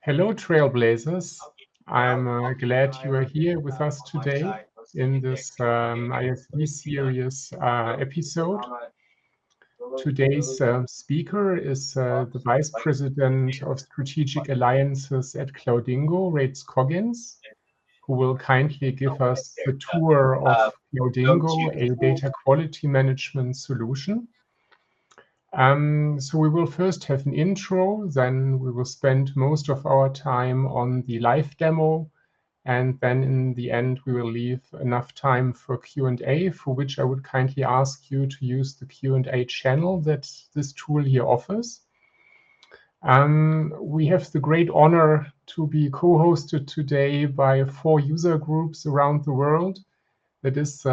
Hello, Trailblazers. I'm glad you are here with us today in this ISV series episode. Today's speaker is the Vice President of Strategic Alliances at Cloudingo, Reid Scoggins, who will kindly give us the tour of Cloudingo, a data quality management solution. So we will first have an intro, then we will spend most of our time on the live demo, and then in the end we will leave enough time for Q&A, for which I would kindly ask you to use the Q&A channel that this tool here offers. We have the great honor to be co-hosted today by 4 user groups around the world. That is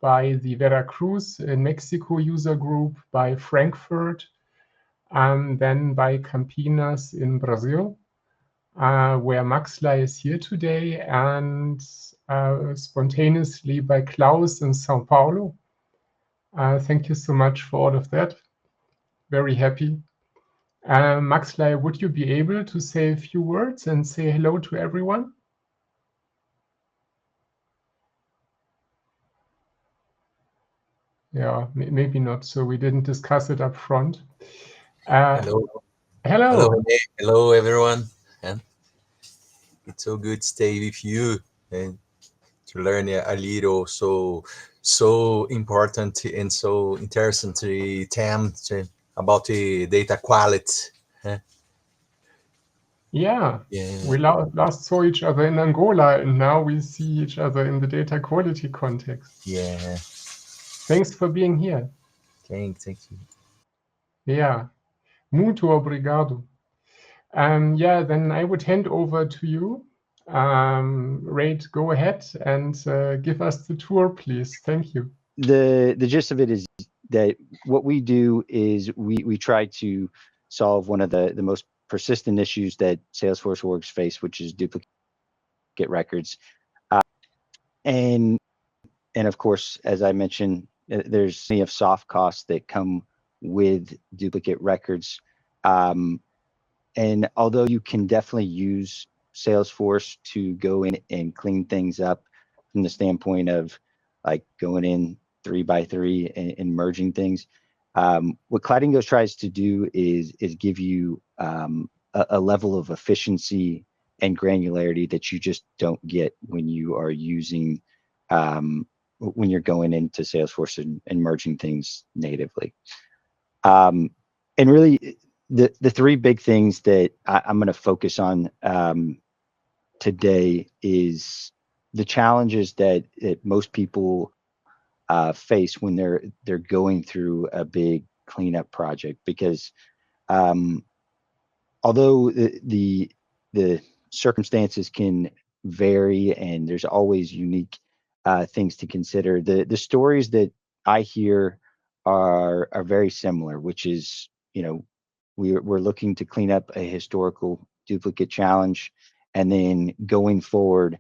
by the Veracruz in Mexico user group, by Frankfurt, then by Campinas in Brazil, where Maxlei is here today, and spontaneously by Klaus in Sao Paulo. Thank you so much for all of that. Very happy. Maxlei, would you be able to say a few words and say hello to everyone? Yeah, maybe not. So we didn't discuss it up front. Hello. Hello. René. Hello, everyone. And it's so good to stay with you and to learn a little so important and so interesting term about the data quality. Yeah. We last saw each other in Angola, and now we see each other in the data quality context. Yeah. Thanks for being here. Thank you. Yeah. Muito obrigado. Yeah, then I would hand over to you. Reid, go ahead and give us the tour, please. Thank you. The gist of it is that what we do is we try to solve one of the most persistent issues that Salesforce orgs face, which is duplicate records. And of course, as I mentioned, there's plenty of soft costs that come with duplicate records. And although you can definitely use Salesforce to go in and clean things up from the standpoint of like going in 3 by 3 and merging things, what Cloudingo tries to do is give you a level of efficiency and granularity that you just don't get when you are using when you're going into Salesforce and merging things natively. And really, the 3 big things that I'm going to focus on today is the challenges that most people face when they're going through a big cleanup project, because although the circumstances can vary and there's always unique things to consider, the stories that I hear are very similar, which is, you know, we're looking to clean up a historical duplicate challenge, and then going forward,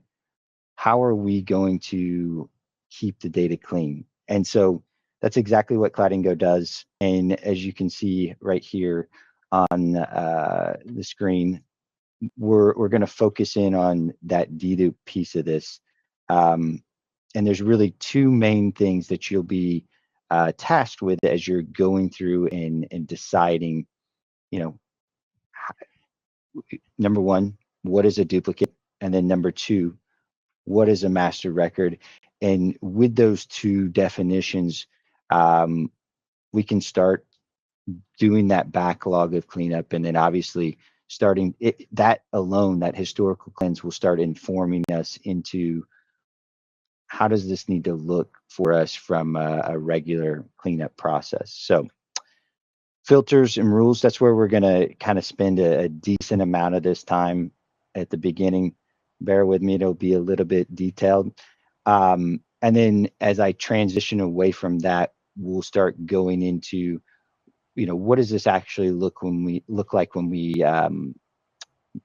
how are we going to keep the data clean? And so that's exactly what Cloudingo does. And as you can see right here on the screen, we're going to focus in on that dedupe piece of this. And there's really 2 main things that you'll be tasked with as you're going through and deciding, you know, number 1, what is a duplicate? And then number 2, what is a master record? And with those 2 definitions, we can start doing that backlog of cleanup, and then obviously starting it, that alone, that historical cleanse will start informing us into how does this need to look for us from a regular cleanup process. So filters and rules, that's where we're going to kind of spend a decent amount of this time at the beginning. Bear with me, it'll be a little bit detailed. And then as I transition away from that, we'll start going into, you know, what does this actually look like when we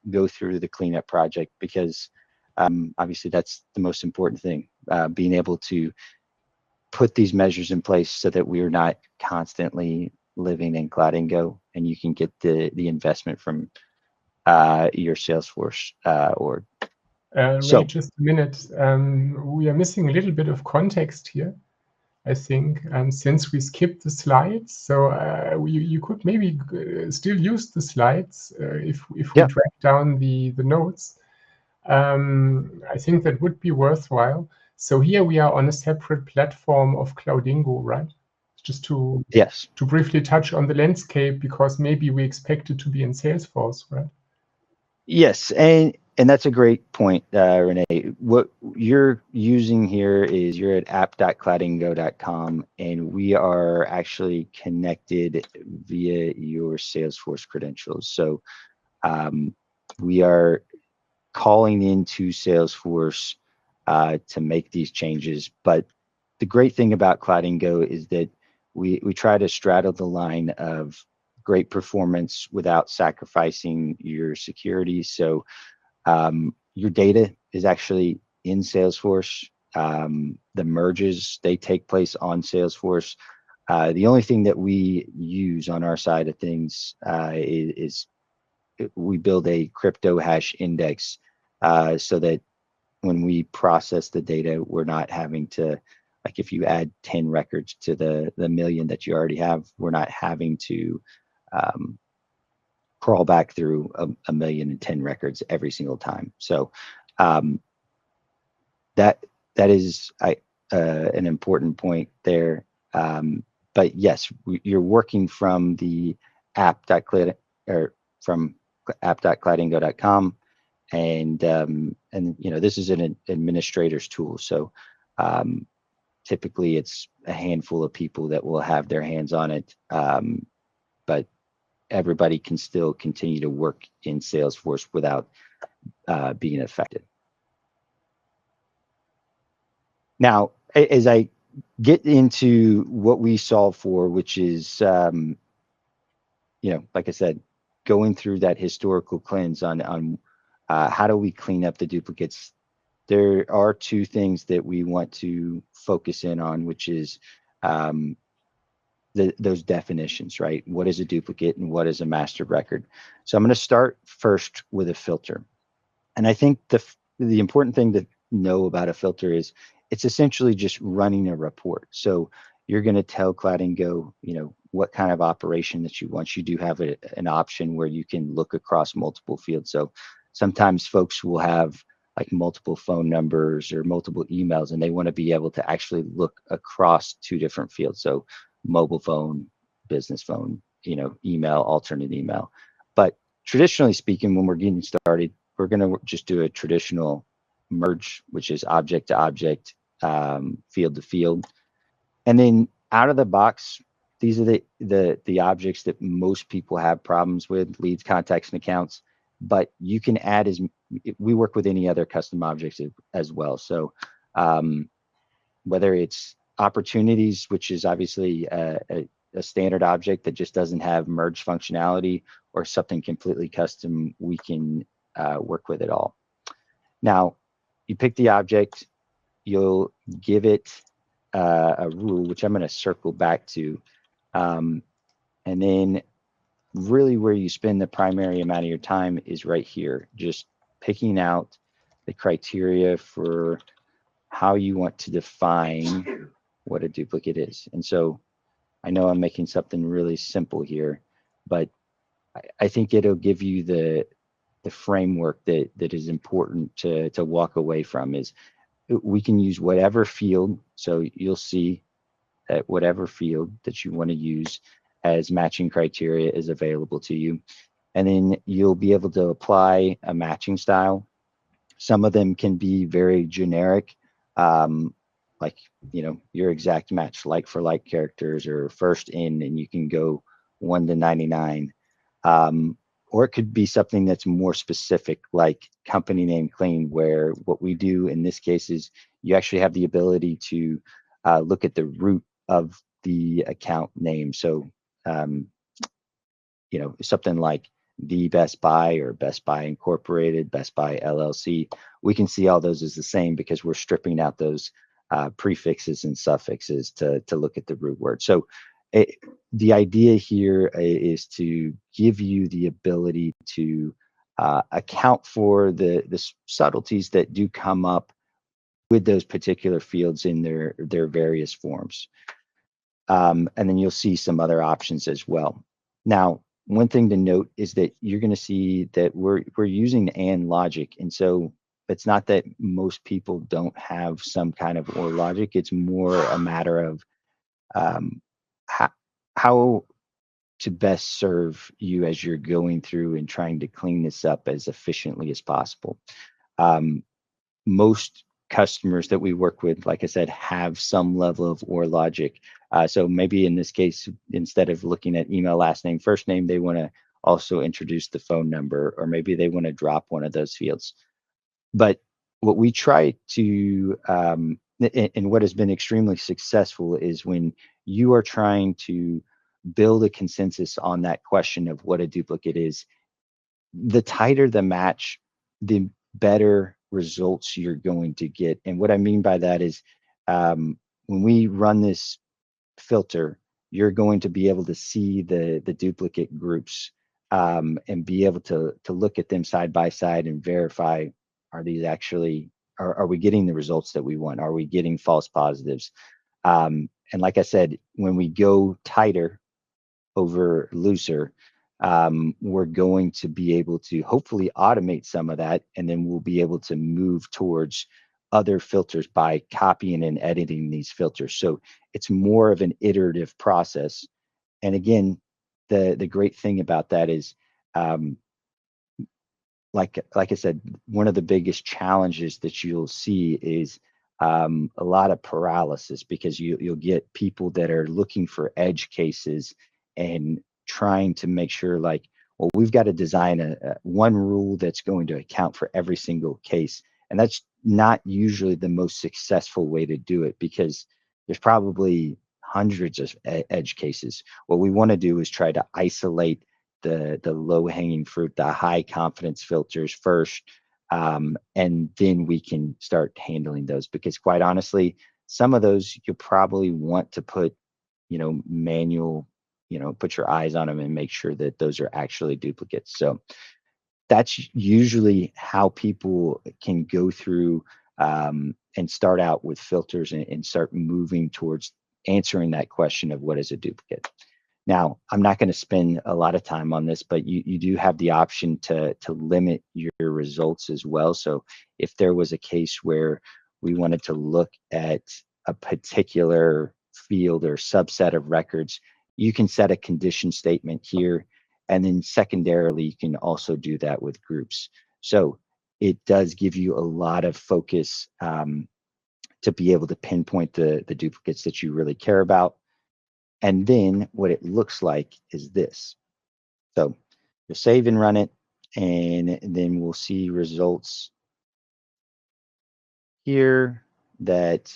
go through the cleanup project? Because obviously that's the most important thing, being able to put these measures in place so that we're not constantly living in Cloudingo, and you can get the investment from your Salesforce org. Ray, just a minute. We are missing a little bit of context here, I think, since we skipped the slides. So you could maybe still use the slides if we track down the notes. I think that would be worthwhile. So here we are on a separate platform of Cloudingo, right? Just to briefly touch on the landscape, because maybe we expect it to be in Salesforce, right? Yes, and that's a great point, René. What you're using here is you're at app.cloudingo.com, and we are actually connected via your Salesforce credentials. So we are calling into Salesforce to make these changes. But the great thing about Cloudingo is that we try to straddle the line of great performance without sacrificing your security. So your data is actually in Salesforce. The merges, they take place on Salesforce. The only thing that we use on our side of things is we build a crypto hash index so that when we process the data, we're not having to, like if you add 10 records to the million that you already have, we're not having to crawl back through a 1,000,010 records every single time. So that is an important point there. But yes, you're working from the app.cloudingo.com, and you know, this is an administrator's tool. So typically it's a handful of people that will have their hands on it, but everybody can still continue to work in Salesforce without being affected. Now, as I get into what we solve for, which is, you know, like I said, going through that historical cleanse on how do we clean up the duplicates. There are two things that we want to focus in on, which is those definitions, right? What is a duplicate and what is a master record? So I'm going to start first with a filter. And I think the important thing to know about a filter is it's essentially just running a report. So you're going to tell Cloudingo, you know, what kind of operation that you want. You do have an option where you can look across multiple fields. So sometimes folks will have like multiple phone numbers or multiple emails, and they want to be able to actually look across two different fields. So mobile phone, business phone, you know, email, alternate email. But traditionally speaking, when we're getting started, we're going to just do a traditional merge, which is object to object, field to field. And then out of the box, these are the objects that most people have problems with: leads, contacts, and accounts. But you can add, we work with any other custom objects as well. So whether it's opportunities, which is obviously a standard object that just doesn't have merge functionality, or something completely custom, we can work with it all. Now, you pick the object, you'll give it a rule, which I'm going to circle back to. And then really where you spend the primary amount of your time is right here, just picking out the criteria for how you want to define what a duplicate is. And so I know I'm making something really simple here, but I think it'll give you the framework that is important to walk away from. Is we can use whatever field. So you'll see that whatever field that you want to use as matching criteria is available to you. And then you'll be able to apply a matching style. Some of them can be very generic, like, you know, your exact match, like for like characters, or first in, and you can go 1 to 99. Or it could be something that's more specific, like company name clean, where what we do in this case is you actually have the ability to look at the root of the account name. So, you know, something like the Best Buy or Best Buy Incorporated, Best Buy LLC, we can see all those as the same because we're stripping out those prefixes and suffixes to look at the root word. So the idea here is to give you the ability to account for the subtleties that do come up with those particular fields in their various forms. And then you'll see some other options as well. Now, one thing to note is that you're going to see that we're using the AND logic, and so it's not that most people don't have some kind of OR logic. It's more a matter of how to best serve you as you're going through and trying to clean this up as efficiently as possible. Most customers that we work with, like I said, have some level of OR logic. So maybe in this case, instead of looking at email, last name, first name, they want to also introduce the phone number, or maybe they want to drop one of those fields. But what we try to, and what has been extremely successful, is when you are trying to build a consensus on that question of what a duplicate is, the tighter the match, the better results you're going to get. And what I mean by that is when we run this filter, you're going to be able to see the duplicate groups and be able to look at them side by side and verify, are these actually, are we getting the results that we want? Are we getting false positives? And like I said, when we go tighter over looser, we're going to be able to hopefully automate some of that, and then we'll be able to move towards other filters by copying and editing these filters. So it's more of an iterative process. And again, the great thing about that is, like I said, one of the biggest challenges that you'll see is a lot of paralysis, because you'll get people that are looking for edge cases and trying to make sure, like, well, we've got to design a one rule that's going to account for every single case. And that's not usually the most successful way to do it, because there's probably hundreds of edge cases. What we want to do is try to isolate the low-hanging fruit, the high confidence filters first, and then we can start handling those, because quite honestly, some of those you'll probably want to put, manual, put your eyes on them and make sure that those are actually duplicates. So that's usually how people can go through and start out with filters and start moving towards answering that question of what is a duplicate. Now, I'm not going to spend a lot of time on this, but you do have the option to limit your results as well. So if there was a case where we wanted to look at a particular field or subset of records, you can set a condition statement here. And then secondarily, you can also do that with groups. So it does give you a lot of focus to be able to pinpoint the duplicates that you really care about. And then what it looks like is this. So you'll save and run it, and then we'll see results here that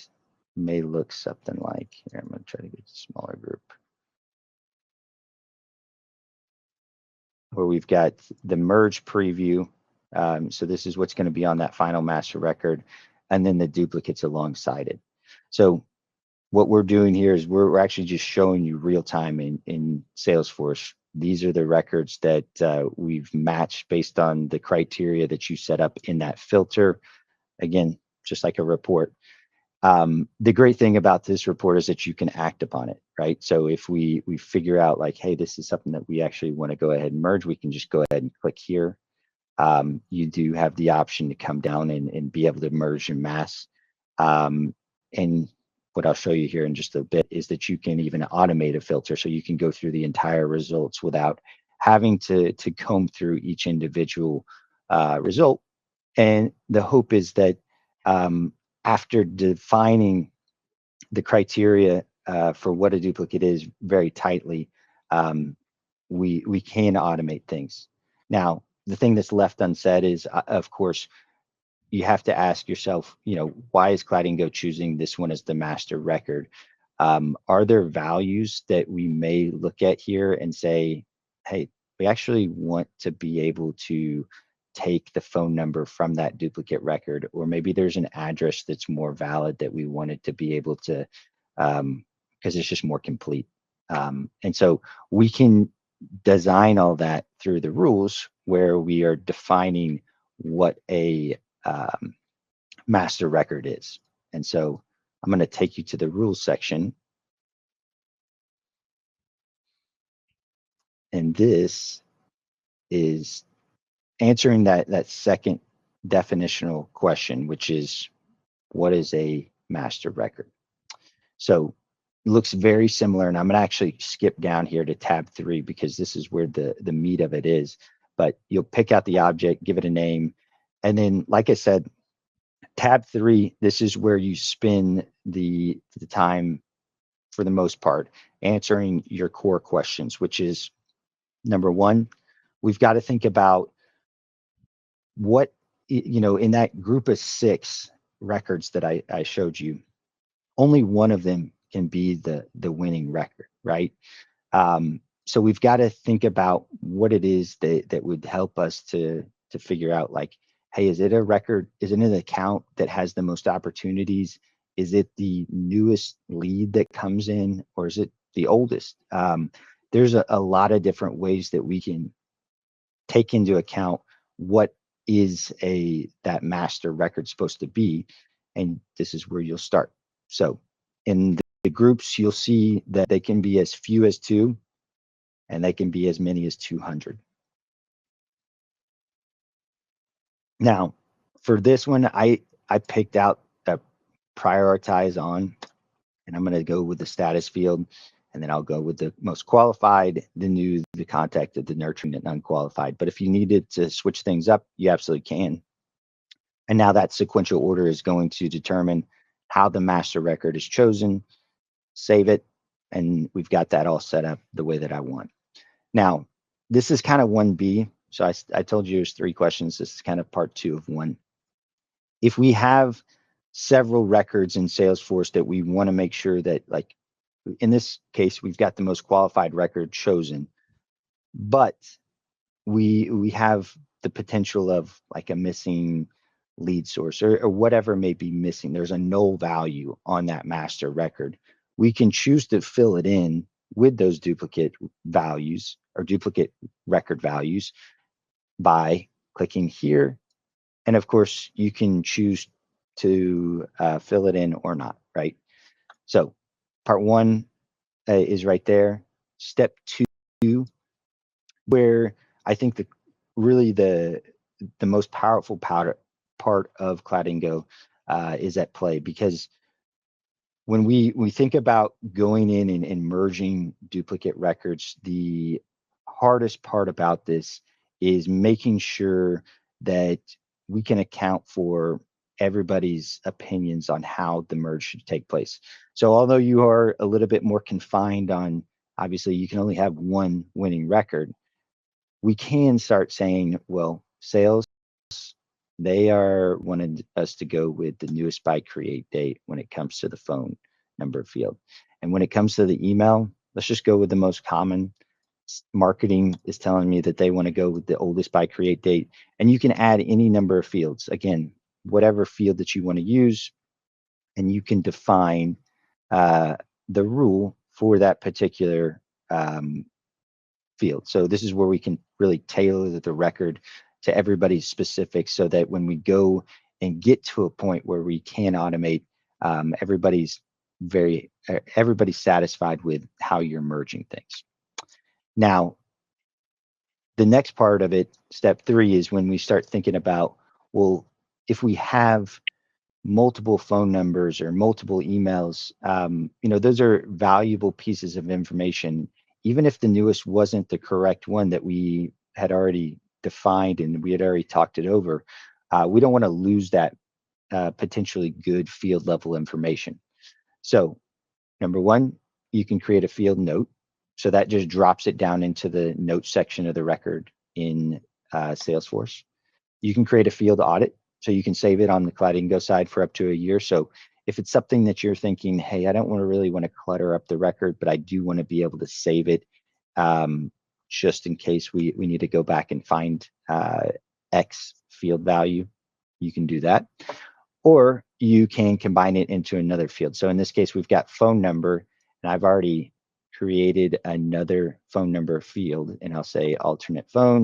may look something like, here, I'm going to try to get a smaller group, where we've got the merge preview. So this is what's going to be on that final master record, and then the duplicates alongside it. So what we're doing here is we're actually just showing you real time in Salesforce. These are the records that we've matched based on the criteria that you set up in that filter. Again, just like a report. The great thing about this report is that you can act upon it, right? So if we figure out, like, hey, this is something that we actually want to go ahead and merge, we can just go ahead and click here. You do have the option to come down and be able to merge en masse. And what I'll show you here in just a bit is that you can even automate a filter, so you can go through the entire results without having to comb through each individual result. And the hope is that after defining the criteria for what a duplicate is very tightly, we can automate things. Now, the thing that's left unsaid is, of course, you have to ask yourself, why is Cloudingo choosing this one as the master record? Are there values that we may look at here and say, hey, we actually want to be able to take the phone number from that duplicate record, or maybe there's an address that's more valid that we wanted to be able to, because it's just more complete. And so we can design all that through the rules where we are defining what a master record is. And so I'm going to take you to the rules section. And this is answering that second definitional question, which is, what is a master record? So it looks very similar, and I'm going to actually skip down here to tab 3 because this is where the meat of it is. But you'll pick out the object, give it a name, and then, like I said, tab 3, this is where you spend the time, for the most part, answering your core questions, which is, number 1, we've got to think about what, in that group of 6 records that I showed you, only one of them can be the winning record, right? So we've got to think about what it is that would help us to figure out, like, hey, is it a record? Is it an account that has the most opportunities? Is it the newest lead that comes in, or is it the oldest? There's a lot of different ways that we can take into account what is that master record supposed to be, and this is where you'll start. So in the groups, you'll see that they can be as few as 2, and they can be as many as 200. Now, for this one, I picked out a prioritize on, and I'm going to go with the status field, and then I'll go with the most qualified, the new, the contacted, the nurturing, and unqualified. But if you needed to switch things up, you absolutely can. And now that sequential order is going to determine how the master record is chosen. Save it, and we've got that all set up the way that I want. Now, this is kind of 1B. So I told you there's 3 questions. This is kind of part 2 of 1. If we have several records in Salesforce that we want to make sure that, like in this case, we've got the most qualified record chosen, but we have the potential of like a missing lead source or whatever may be missing. There's a null value on that master record. We can choose to fill it in with those duplicate values or duplicate record values by clicking here. And of course, you can choose to fill it in or not, right? So part 1 is right there. Step 2, where I think the most powerful part of Cloudingo is at play, because when we think about going in and merging duplicate records, the hardest part about this is making sure that we can account for everybody's opinions on how the merge should take place. So although you are a little bit more confined on, obviously you can only have one winning record, we can start saying, well, sales, they are wanting us to go with the newest by create date when it comes to the phone number field. And when it comes to the email, let's just go with the most common. Marketing is telling me that they want to go with the oldest by create date. And you can add any number of fields. Again, whatever field that you want to use, and you can define the rule for that particular field. So this is where we can really tailor the record to everybody's specifics, so that when we go and get to a point where we can automate, everybody's satisfied with how you're merging things. Now, the next part of it, step 3, is when we start thinking about, well, if we have multiple phone numbers or multiple emails, those are valuable pieces of information. Even if the newest wasn't the correct one that we had already defined and we had already talked it over, we don't want to lose that potentially good field level information. So number 1, you can create a field note. So that just drops it down into the note section of the record in Salesforce. You can create a field audit. So you can save it on the Cloudingo side for up to a year. So if it's something that you're thinking, hey, I don't really want to clutter up the record, but I do want to be able to save it just in case we need to go back and find X field value, you can do that. Or you can combine it into another field. So in this case, we've got phone number, and I've already created another phone number field, and I'll say alternate phone.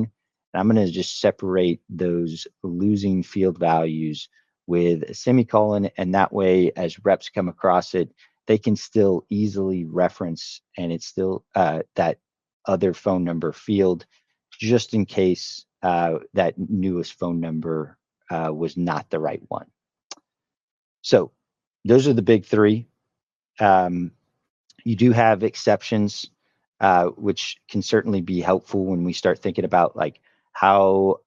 And I'm going to just separate those losing field values with a semicolon, and that way, as reps come across it, they can still easily reference, and it's still that other phone number field, just in case that newest phone number was not the right one. So those are the big three. You do have exceptions, which can certainly be helpful when we start thinking about like how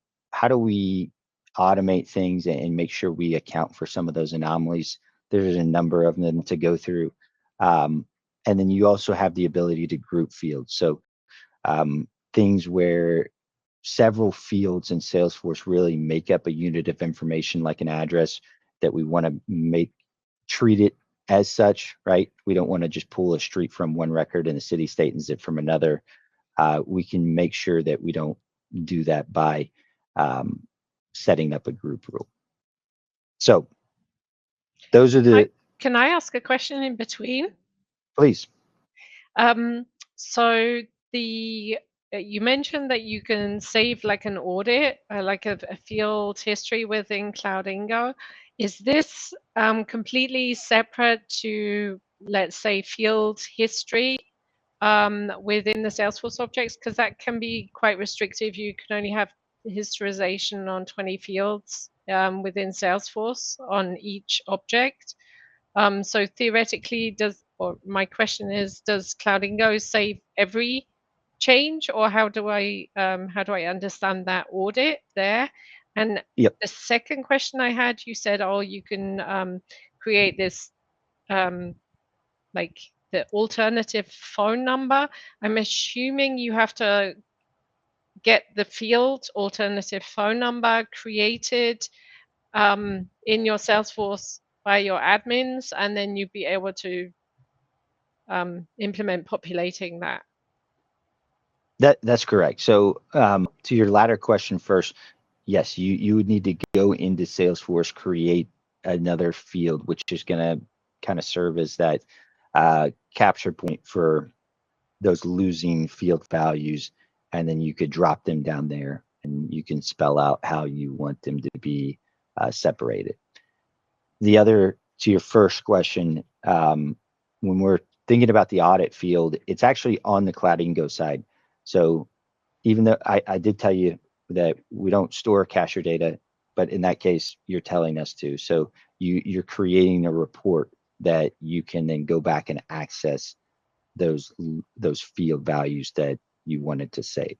do we automate things and make sure we account for some of those anomalies. There's a number of them to go through. And then you also have the ability to group fields. So things where several fields in Salesforce really make up a unit of information, like an address, that we want to treat it as such, right? We don't want to just pull a street from one record and a city, state, and zip from another. We can make sure that we don't do that by setting up a group rule. So those are the... Can I ask a question in between? Please. So you mentioned that you can save like an audit, like a field history within Cloudingo. Is this completely separate to, let's say, field history within the Salesforce objects? Because that can be quite restrictive. You can only have historization on 20 fields within Salesforce on each object. So theoretically, my question is, does Cloudingo save every change, or how do I understand that audit there? And yep. The second question I had, you said, oh, you can create this like the alternative phone number. I'm assuming you have to get the field alternative phone number created in your Salesforce by your admins, and then you'd be able to implement populating that. That's correct. So to your latter question first, yes, you would need to go into Salesforce, create another field, which is going to kind of serve as that capture point for those losing field values, and then you could drop them down there, and you can spell out how you want them to be separated. The other, to your first question, when we're thinking about the audit field, it's actually on the Cloudingo side. So even though I did tell you that we don't store cache your data, but in that case, you're telling us to. So you're creating a report that you can then go back and access those field values that you wanted to save.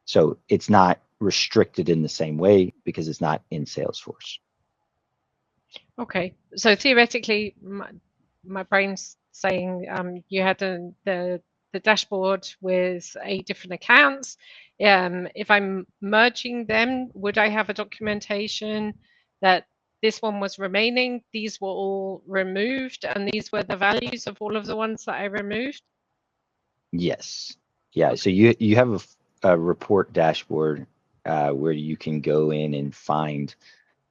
So it's not restricted in the same way because it's not in Salesforce. Okay, so theoretically, my brain's saying you had the dashboard with 8 different accounts. If I'm merging them, would I have a documentation that this one was remaining, these were all removed, and these were the values of all of the ones that I removed? Yes. Yeah. Okay. So you have a report dashboard where you can go in and find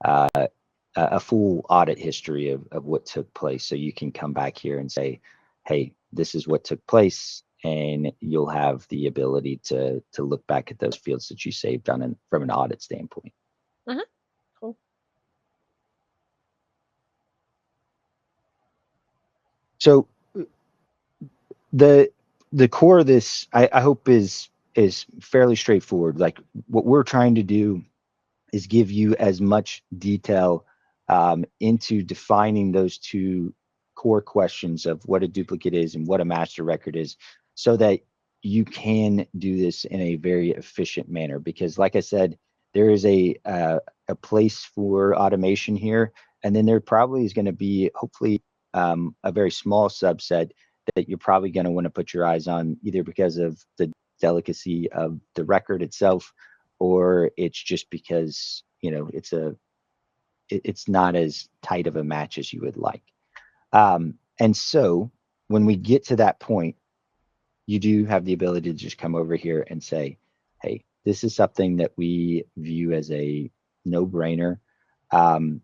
a full audit history of what took place. So you can come back here and say, hey, this is what took place, and you'll have the ability to look back at those fields that you saved from an audit standpoint. Cool. So the core of this, I hope is fairly straightforward. Like, what we're trying to do is give you as much detail into defining those 2 core questions of what a duplicate is and what a master record is, so that you can do this in a very efficient manner. Because like I said, there is a place for automation here, and then there probably is going to be, hopefully, a very small subset that you're probably going to want to put your eyes on, either because of the delicacy of the record itself, or it's just because, you know, it's not as tight of a match as you would like. And so when we get to that point, you do have the ability to just come over here and say, hey, this is something that we view as a no-brainer. And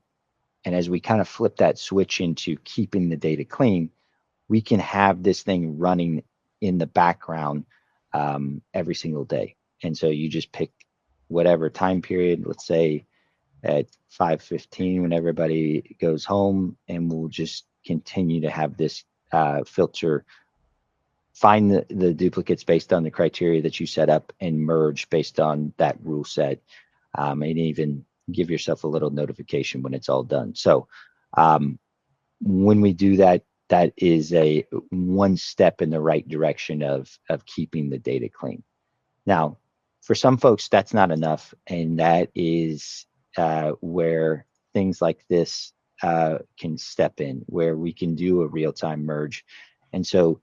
as we kind of flip that switch into keeping the data clean, we can have this thing running in the background every single day. And so you just pick whatever time period, let's say at 5:15 when everybody goes home, and we'll just continue to have this filter, find the duplicates based on the criteria that you set up and merge based on that rule set, and even give yourself a little notification when it's all done. So when we do that, that is a one step in the right direction of keeping the data clean. Now, for some folks, that's not enough, and that is where things like this can step in, where we can do a real-time merge. And so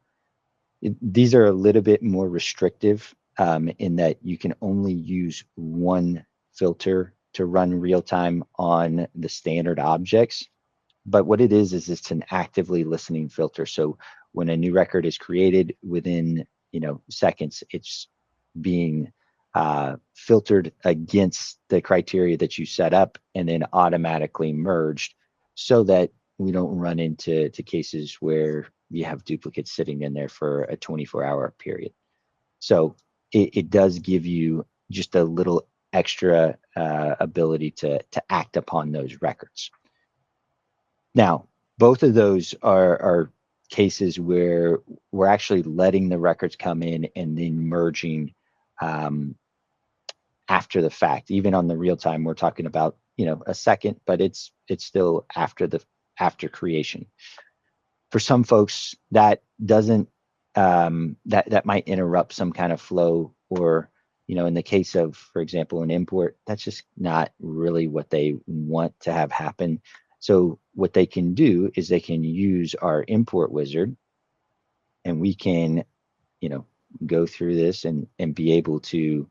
these are a little bit more restrictive in that you can only use one filter to run real-time on the standard objects. But what it is it's an actively listening filter. So when a new record is created, within seconds, it's being filtered against the criteria that you set up and then automatically merged, so that we don't run into cases where you have duplicates sitting in there for a 24-hour period. So it does give you just a little extra ability to act upon those records. Now, both of those are cases where we're actually letting the records come in and then merging after the fact. Even on the real time, we're talking about a second, but it's still after creation. For some folks, that doesn't that might interrupt some kind of flow, or in the case of, for example, an import, that's just not really what they want to have happen. So what they can do is they can use our import wizard, and we can go through this and be able to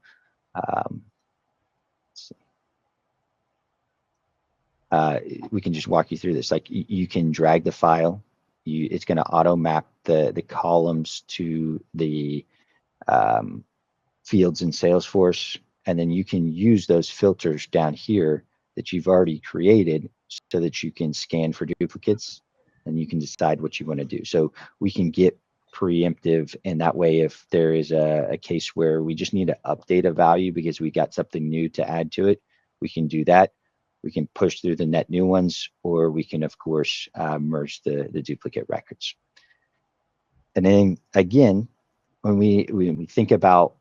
we can just walk you through this. Like you can drag the file, it's going to auto map the columns to the fields in Salesforce, and then you can use those filters down here that you've already created so that you can scan for duplicates, and you can decide what you want to do. So we can get preemptive, and that way if there is a case where we just need to update a value because we got something new to add to it, we can do that. We can push through the net new ones, or we can, of course, merge the duplicate records. And then again, when we think about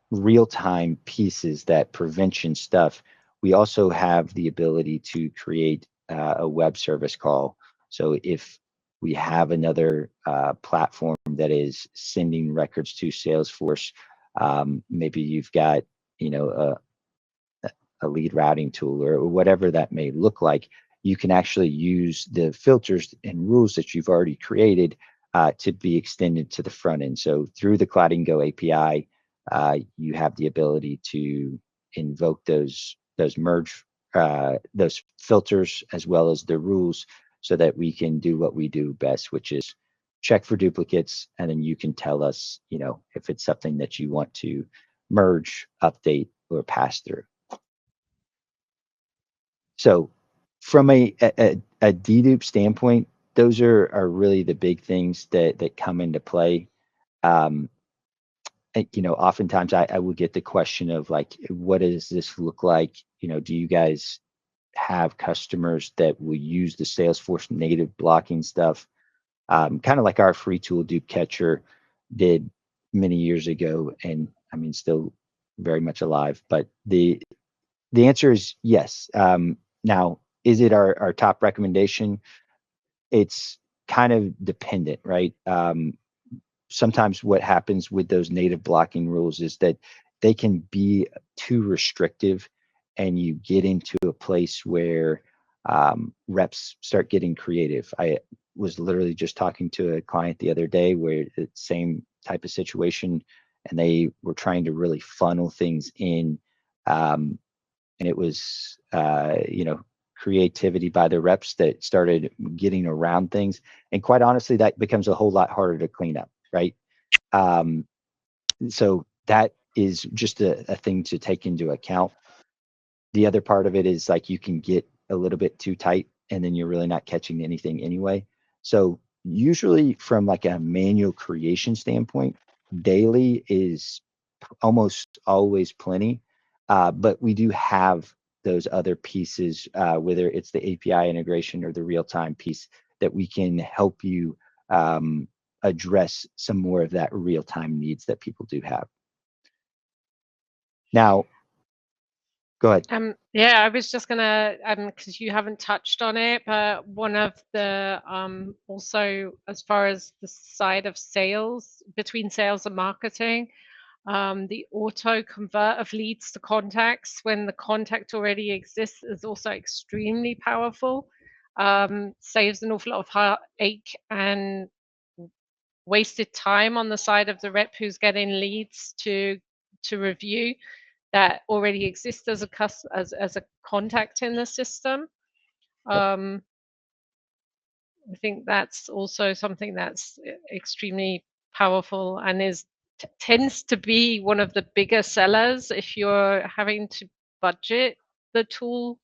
real-time pieces, that prevention stuff, we also have the ability to create a web service call. So if we have another platform that is sending records to Salesforce, maybe you've got a lead routing tool or whatever that may look like, you can actually use the filters and rules that you've already created to be extended to the front end. So through the Cloudingo API, you have the ability to invoke those merge, those filters, as well as the rules, so that we can do what we do best, which is check for duplicates, and then you can tell us, if it's something that you want to merge, update, or pass through. So from a dedupe standpoint, those are really the big things that come into play. Oftentimes I will get the question of like, what does this look like? Do you guys have customers that will use the Salesforce native blocking stuff? Kind of like our free tool dupe catcher did many years ago, and I mean, still very much alive. But the answer is yes. Now, is it our top recommendation? It's kind of dependent, right? Sometimes what happens with those native blocking rules is that they can be too restrictive, and you get into a place where reps start getting creative. I was literally just talking to a client the other day where the same type of situation, and they were trying to really funnel things in. And it was, creativity by the reps that started getting around things. And quite honestly, that becomes a whole lot harder to clean up, right? So that is just a thing to take into account. The other part of it is like you can get a little bit too tight, and then you're really not catching anything anyway. So usually from like a manual creation standpoint, daily is almost always plenty, but we do have those other pieces, whether it's the API integration or the real-time piece, that we can help you address some more of that real-time needs that people do have. Now, go ahead. Yeah, I was just gonna, because you haven't touched on it, but one of the also, as far as the side of sales, between sales and marketing, the auto convert of leads to contacts when the contact already exists is also extremely powerful. Saves an awful lot of heartache and wasted time on the side of the rep who's getting leads to review that already exist as a contact in the system. I think that's also something that's extremely powerful and tends to be one of the bigger sellers if you're having to budget the tool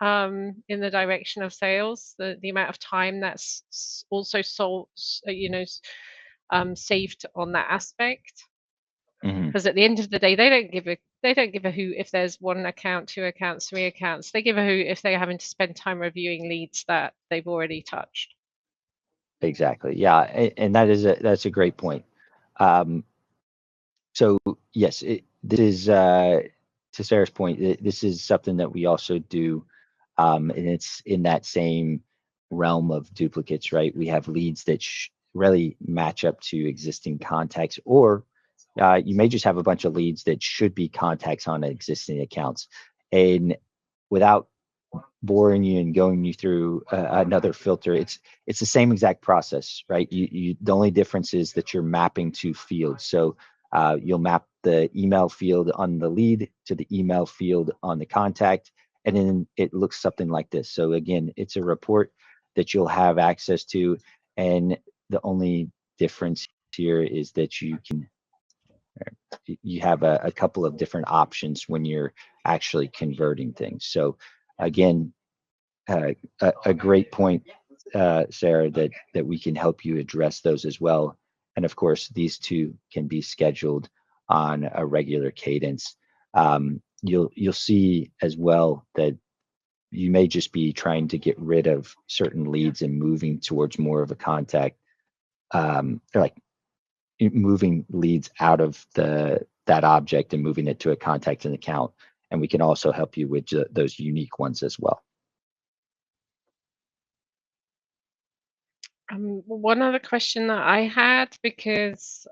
in the direction of sales. The amount of time that's also saved on that aspect. Because at the end of the day, they don't give a hoot if there's 1 account, 2 accounts, 3 accounts. They give a hoot if they're having to spend time reviewing leads that they've already touched. Exactly. Yeah, and that's a great point. So yes, this is to Sarah's point. This is something that we also do, and it's in that same realm of duplicates, right? We have leads that really match up to existing contacts, or you may just have a bunch of leads that should be contacts on existing accounts. And without boring you and going you through another filter, it's the same exact process, right? The only difference is that you're mapping to fields. So you'll map the email field on the lead to the email field on the contact, and then it looks something like this. So again, it's a report that you'll have access to, and the only difference here is that you have a couple of different options when you're actually converting things. So again, a great point, Sarah, that we can help you address those as well. And of course, these two can be scheduled on a regular cadence. You'll see as well that you may just be trying to get rid of certain leads and moving towards more of a contact, like moving leads out of that object and moving it to a contact and account. And we can also help you with those unique ones as well. One other question that I had, because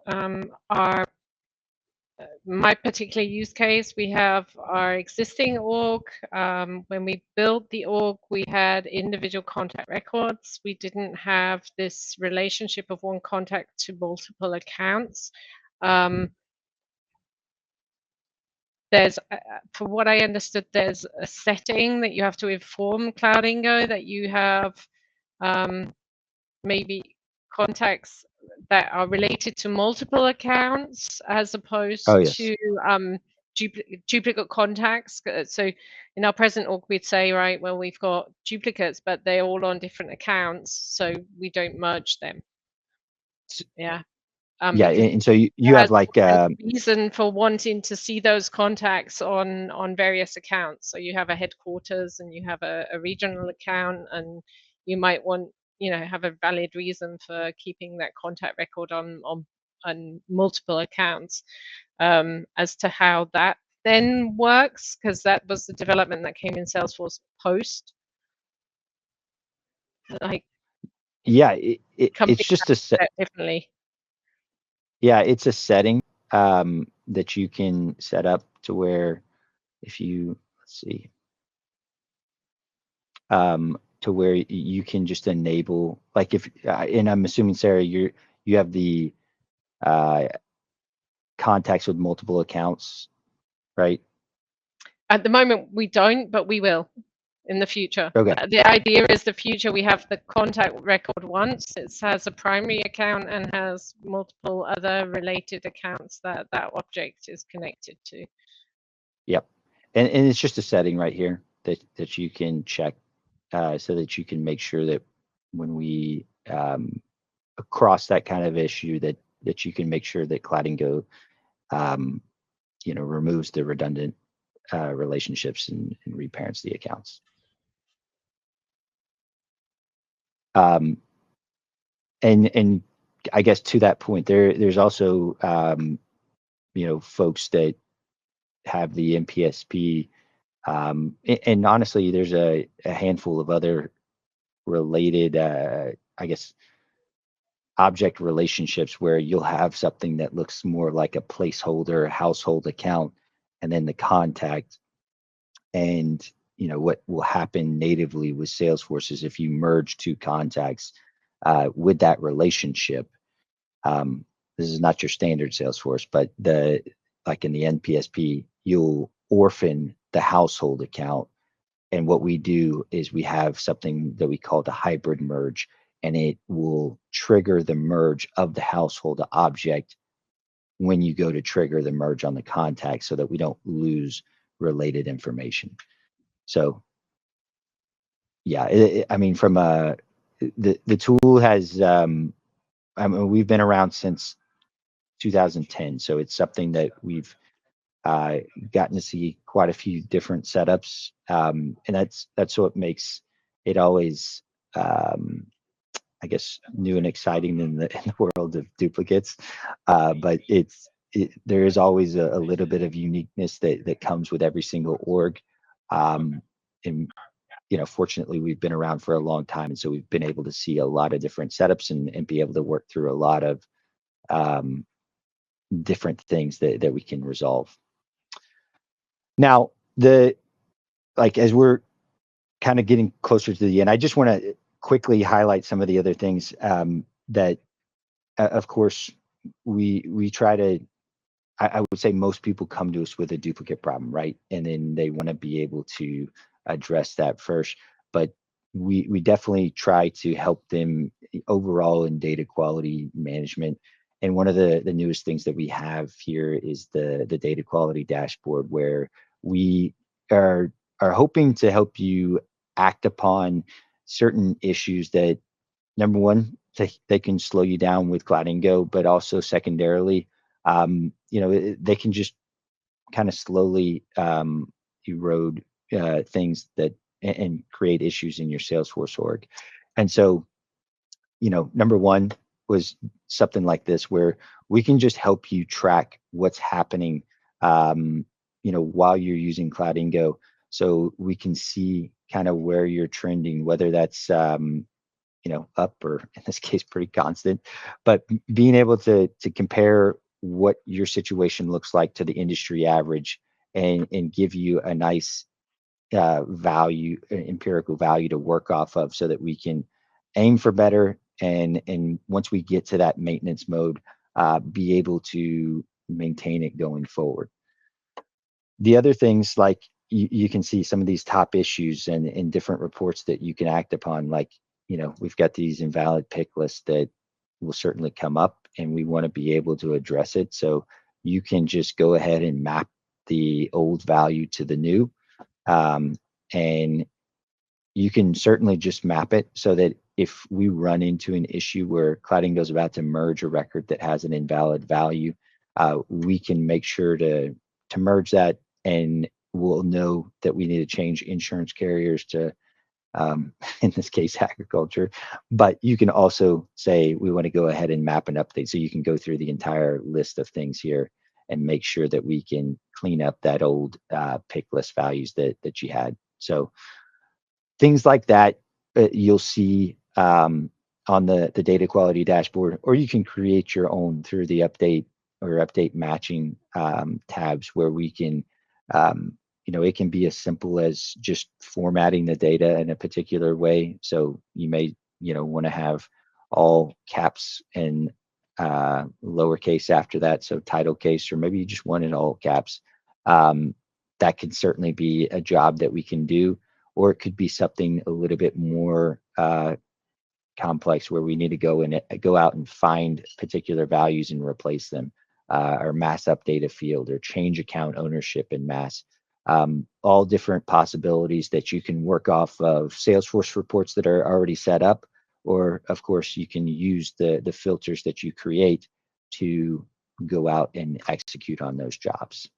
my particular use case, we have our existing org. When we built the org, we had individual contact records. We didn't have this relationship of 1 contact to multiple accounts. There's, for what I understood, there's a setting that you have to inform Cloudingo that you have maybe contacts that are related to multiple accounts as opposed to duplicate contacts. So in our present org, we'd say, right, well, we've got duplicates, but they're all on different accounts, so we don't merge them. Yeah. Yeah, and so you have like reason for wanting to see those contacts on various accounts. So you have a headquarters and you have a regional account, and you might want, have a valid reason for keeping that contact record on multiple accounts. As to how that then works, because that was the development that came in Salesforce post. Like, yeah, it's just a set differently. Yeah, it's a setting that you can set up to where if you, let's see, to where you can just enable, like if, and I'm assuming, Sarah, you have the contacts with multiple accounts, right? At the moment, we don't, but we will in the future. Okay. The idea is the future, we have the contact record once. It has a primary account and has multiple other related accounts that object is connected to. Yep. And it's just a setting right here that you can check so that you can make sure that when we across that kind of issue that you can make sure that Cloudingo, removes the redundant relationships and reparents the accounts. And I guess to that point, there's also folks that have the MPSP, and honestly, there's a handful of other related, I guess, object relationships where you'll have something that looks more like a placeholder household account, and then the contact. And what will happen natively with Salesforce is if you merge two contacts with that relationship, this is not your standard Salesforce, but like in the NPSP, you'll orphan the household account. And what we do is we have something that we call the hybrid merge, and it will trigger the merge of the household object when you go to trigger the merge on the contact, so that we don't lose related information. So yeah, I mean, from the tool has, we've been around since 2010, so it's something that we've gotten to see quite a few different setups, and that's what makes it always, I guess, new and exciting in the world of duplicates. But there is always a little bit of uniqueness that comes with every single org, and fortunately, we've been around for a long time, and so we've been able to see a lot of different setups and be able to work through a lot of different things that we can resolve. Now, as we're kind of getting closer to the end, I just want to quickly highlight some of the other things that, of course, we try to. I would say most people come to us with a duplicate problem, right? And then they want to be able to address that first. But we definitely try to help them overall in data quality management. And one of the newest things that we have here is the data quality dashboard, where we are hoping to help you act upon certain issues that, number one, they can slow you down with Cloudingo, but also secondarily, they can just kind of slowly erode things and create issues in your Salesforce org. And so, number one was something like this, where we can just help you track what's happening, while you're using Cloudingo, so we can see kind of where you're trending, whether that's up, or in this case pretty constant, but being able to compare what your situation looks like to the industry average, and give you a nice empirical value to work off of, so that we can aim for better, and once we get to that maintenance mode, be able to maintain it going forward. The other things, like you can see some of these top issues and different reports that you can act upon, like we've got these invalid pick lists that will certainly come up, and we want to be able to address it. So you can just go ahead and map the old value to the new, and you can certainly just map it so that if we run into an issue where Cloudingo is about to merge a record that has an invalid value, we can make sure to merge that, and we'll know that we need to change insurance carriers to, in this case, agriculture. But you can also say we want to go ahead and map and update. So you can go through the entire list of things here and make sure that we can clean up that old pick list values that you had. So things like that you'll see on the data quality dashboard, or you can create your own through the update or update matching tabs, where we can, it can be as simple as just formatting the data in a particular way. So you may, want to have all caps and lowercase after that, so title case, or maybe you just want it all caps. That could certainly be a job that we can do, or it could be something a little bit more complex, where we need to go out and find particular values and replace them, or mass update a field, or change account ownership in mass. All different possibilities that you can work off of Salesforce reports that are already set up, or of course you can use the filters that you create to go out and execute on those jobs.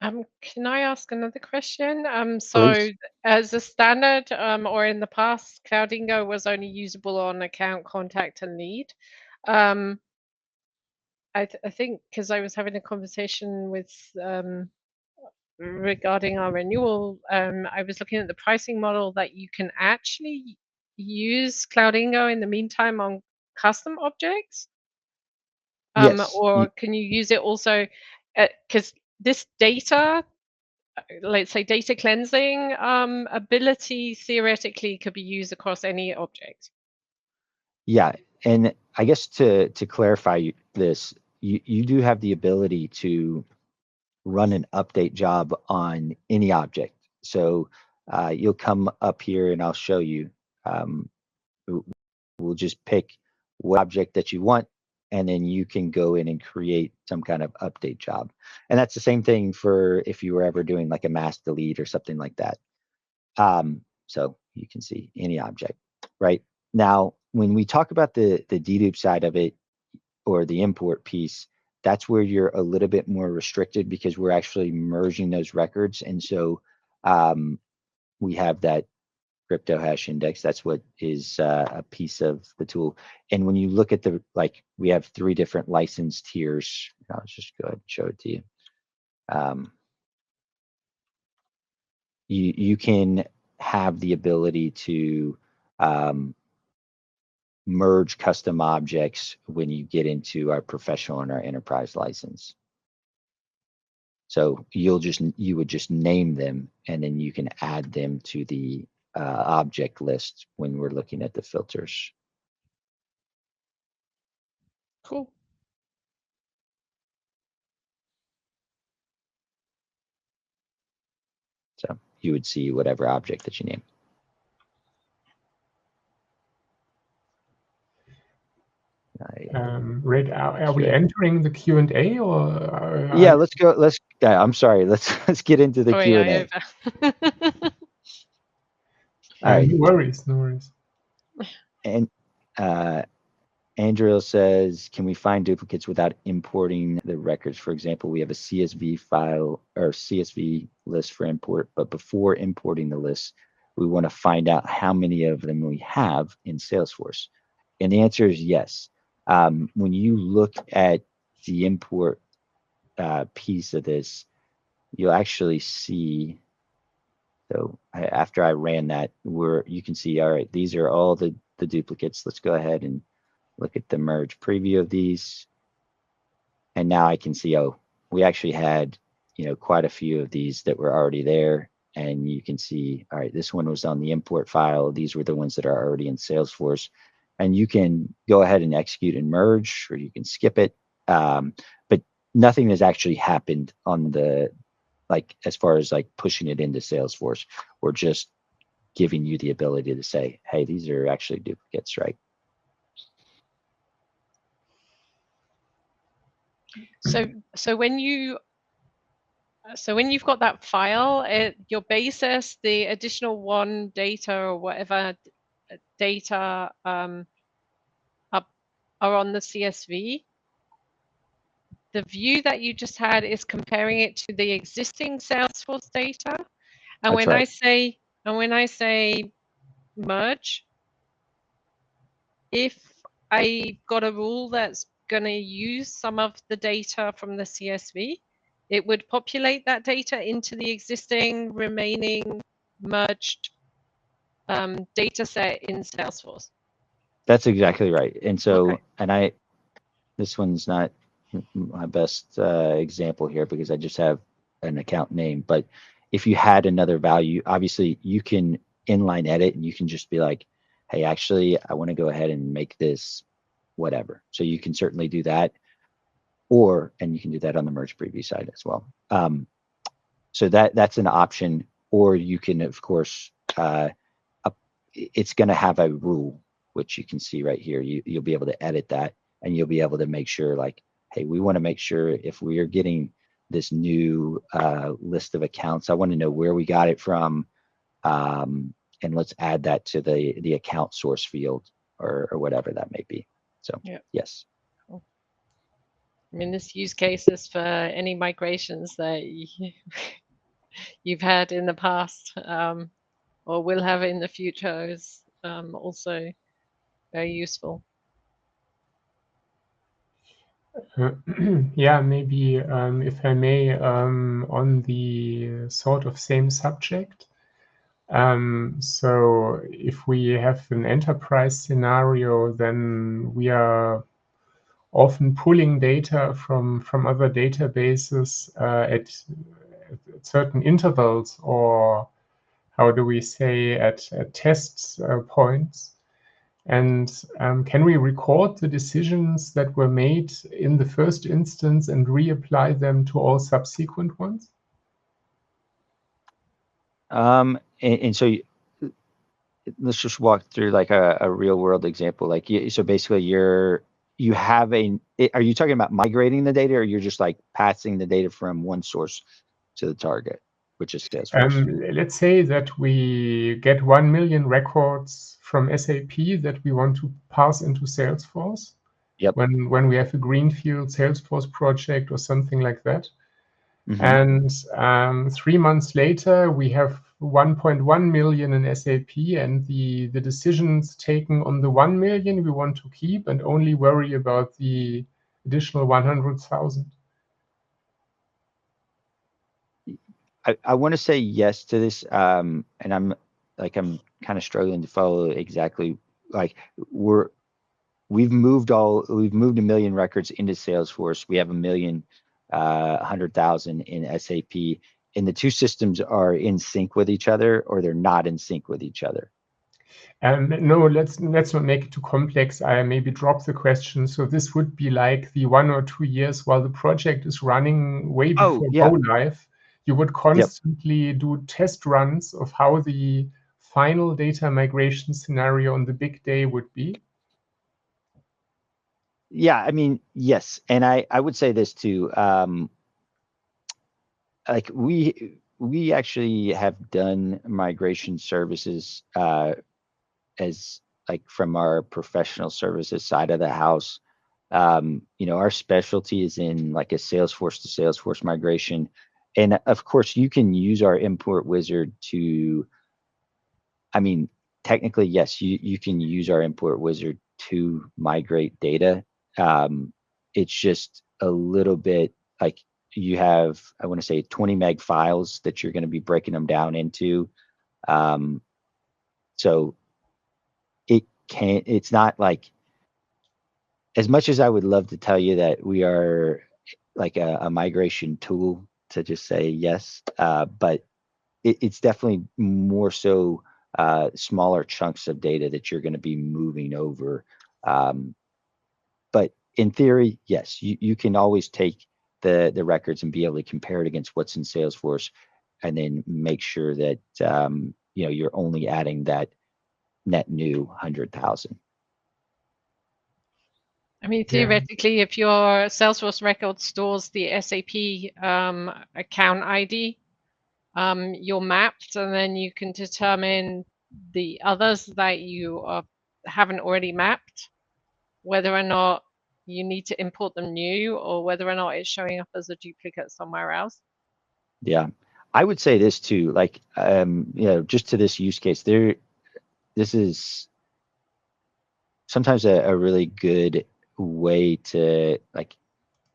Can I ask another question? Please. As a standard, or in the past, Cloudingo was only usable on account, contact, and lead. I think because I was having a conversation with regarding our renewal, I was looking at the pricing model that you can actually use Cloudingo in the meantime on custom objects. Yes. Or can you use it also, because this data, let's say data cleansing ability theoretically could be used across any object. Yeah, and I guess to clarify this, you do have the ability to run an update job on any object. So you'll come up here and I'll show you. We'll just pick what object that you want, and then you can go in and create some kind of update job. And that's the same thing for if you were ever doing like a mass delete or something like that. So you can see any object, right? Now, when we talk about the dedupe side of it, or the import piece, that's where you're a little bit more restricted because we're actually merging those records. And so we have that crypto hash index. That's what is a piece of the tool. And when you look at the, like, we have 3 different license tiers. I'll just go ahead and show it to you. You can have the ability to merge custom objects when you get into our professional and our enterprise license. So you would just name them, and then you can add them to the object list when we're looking at the filters. Cool. So you would see whatever object that you name. Reid, are we entering the Q&A or? Yeah, let's go. I'm sorry. Let's get into the Q&A. All right. No worries, no worries. And Andrew says, can we find duplicates without importing the records? For example, we have a CSV file or CSV list for import, but before importing the list, we want to find out how many of them we have in Salesforce. And the answer is yes. When you look at the import piece of this, you'll actually see, so after I ran that, you can see, all right, these are all the duplicates. Let's go ahead and look at the merge preview of these. And now I can see, oh, we actually had, quite a few of these that were already there. And you can see, all right, this one was on the import file. These were the ones that are already in Salesforce. And you can go ahead and execute and merge, or you can skip it. But nothing has actually happened on the, as far as pushing it into Salesforce, or just giving you the ability to say, hey, these are actually duplicates, right? So when you've got that file, your basis, the additional one data or whatever data are on the CSV, the view that you just had is comparing it to the existing Salesforce data. And when I say merge, if I got a rule that's going to use some of the data from the CSV, it would populate that data into the existing remaining merged data set in Salesforce. That's exactly right. And so, okay. This one's not my best example here because I just have an account name, but if you had another value, obviously you can inline edit and you can just be like, hey, actually, I want to go ahead and make this whatever. So you can certainly do that, and you can do that on the merge preview side as well. So that's an option, or you can, of course, it's going to have a rule, which you can see right here. You'll be able to edit that, and you'll be able to make sure, hey, we want to make sure if we are getting this new list of accounts, I want to know where we got it from, and let's add that to the account source field or whatever that may be. So Yeah. yes. I mean, this use case is for any migrations that you've had in the past or will have in the future is also very useful. Yeah, maybe if I may, on the sort of same subject. So if we have an enterprise scenario, then we are often pulling data from other databases at certain intervals, or how do we say, at test points. And can we record the decisions that were made in the first instance and reapply them to all subsequent ones? And so let's just walk through like a real world example. Like, so basically are you talking about migrating the data, or you're just like passing the data from one source to the target, which is Salesforce? Let's say that we get 1 million records from SAP that we want to pass into Salesforce. Yep. When we have a greenfield Salesforce project or something like that. Mm-hmm. And 3 months later, we have 1.1 million in SAP, and the decisions taken on the 1 million we want to keep and only worry about the additional 100,000. I want to say yes to this, and I'm kind of struggling to follow exactly. Like we've moved 1 million records into Salesforce. We have 100,000 in SAP, and the two systems are in sync with each other, or they're not in sync with each other. No, let's not make it too complex. I maybe drop the question. So this would be like the 1 or 2 years while the project is running way before go live. You would constantly do test runs of how the final data migration scenario on the big day would be. Yeah, I mean, yes. And I would say this too. Like we actually have done migration services as like from our professional services side of the house. Our specialty is in like a Salesforce to Salesforce migration. And of course, you can use our import wizard to, I mean, technically, yes, you can use our import wizard to migrate data. It's just a little bit like you have, I want to say 20 meg files that you're going to be breaking them down into. So it's not like, as much as I would love to tell you that we are like a migration tool to just say yes, but it's definitely more so smaller chunks of data that you're going to be moving over. But in theory, yes, you can always take the records and be able to compare it against what's in Salesforce, and then make sure that you're only adding that net new 100,000. I mean, theoretically, if your Salesforce record stores the SAP account ID, you're mapped, and then you can determine the others that you haven't already mapped, whether or not you need to import them new, or whether or not it's showing up as a duplicate somewhere else. Yeah, I would say this too, like, just to this use case, this is sometimes a really good way to, like,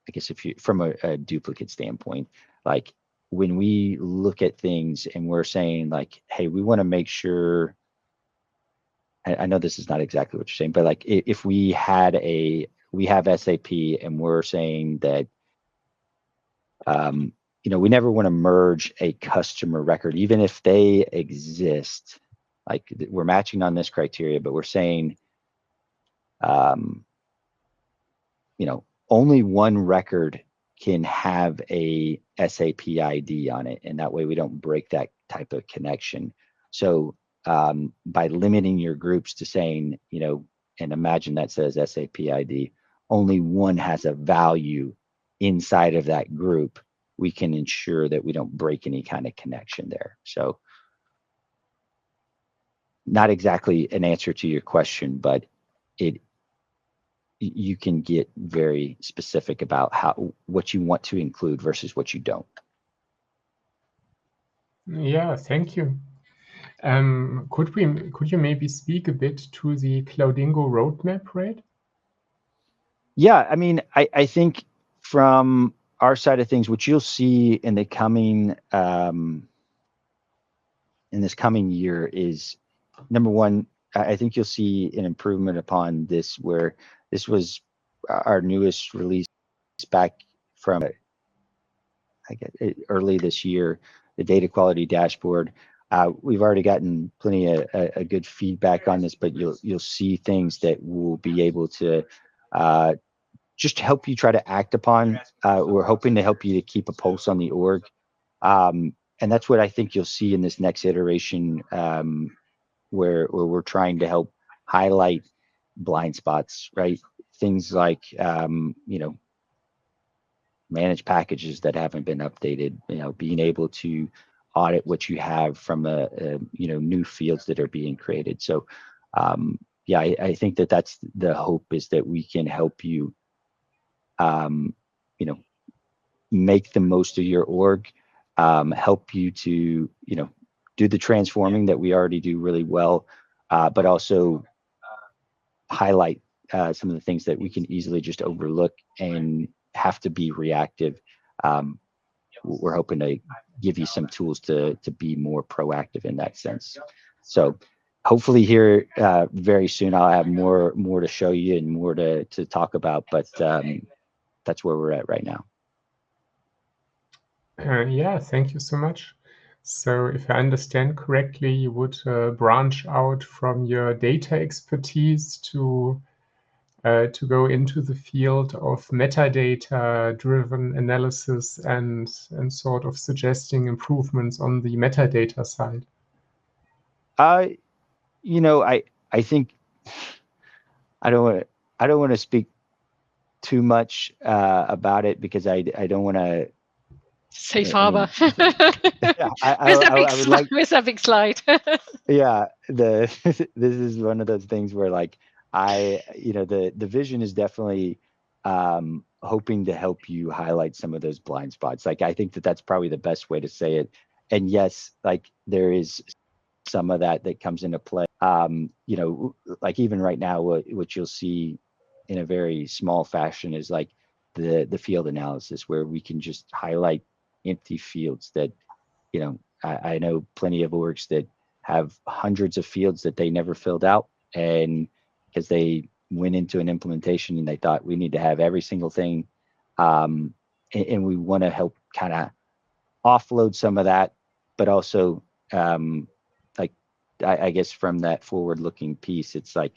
I guess if you, from a duplicate standpoint, like when we look at things and we're saying like, hey, we want to make sure, I know this is not exactly what you're saying, but like if we have SAP and we're saying that, we never want to merge a customer record, even if they exist, like we're matching on this criteria, but we're saying, only one record can have a SAP ID on it, and that way we don't break that type of connection. So by limiting your groups to saying, and imagine that says SAP ID, only one has a value inside of that group, we can ensure that we don't break any kind of connection there. So not exactly an answer to your question, but you can get very specific about what you want to include versus what you don't. Yeah, thank you. Could you maybe speak a bit to the Cloudingo roadmap, Reid? Yeah, I mean, I think from our side of things, what you'll see in the coming in this coming year is, number one, I think you'll see an improvement upon this, where this was our newest release back from I guess early this year, the data quality dashboard. We've already gotten plenty of a good feedback on this, but you'll see things that will be able to just help you try to act upon. We're hoping to help you to keep a pulse on the org. And that's what I think you'll see in this next iteration, where we're trying to help highlight blind spots, right? Things like, manage packages that haven't been updated, being able to audit what you have from new fields that are being created. So, yeah, I think that's the hope, is that we can help you, make the most of your org, help you to, do the transforming that we already do really well, but also highlight some of the things that we can easily just overlook and have to be reactive. We're hoping to give you some tools to be more proactive in that sense. So hopefully here very soon I'll have more to show you and more to talk about, but that's where we're at right now. Yeah, thank you so much. So if I understand correctly, you would branch out from your data expertise to go into the field of metadata-driven analysis and sort of suggesting improvements on the metadata side. I think I don't want to speak too much about it, because I don't want to. Safe harbor. Where's that big slide? Yeah, this is one of those things where, like, the vision is definitely hoping to help you highlight some of those blind spots. Like, I think that's probably the best way to say it. And yes, like, there is some of that comes into play. Like, even right now, what you'll see in a very small fashion is like the field analysis, where we can just highlight empty fields that, I know plenty of orgs that have hundreds of fields that they never filled out, and because they went into an implementation and they thought we need to have every single thing, and we want to help kind of offload some of that, but also I guess from that forward-looking piece, it's like,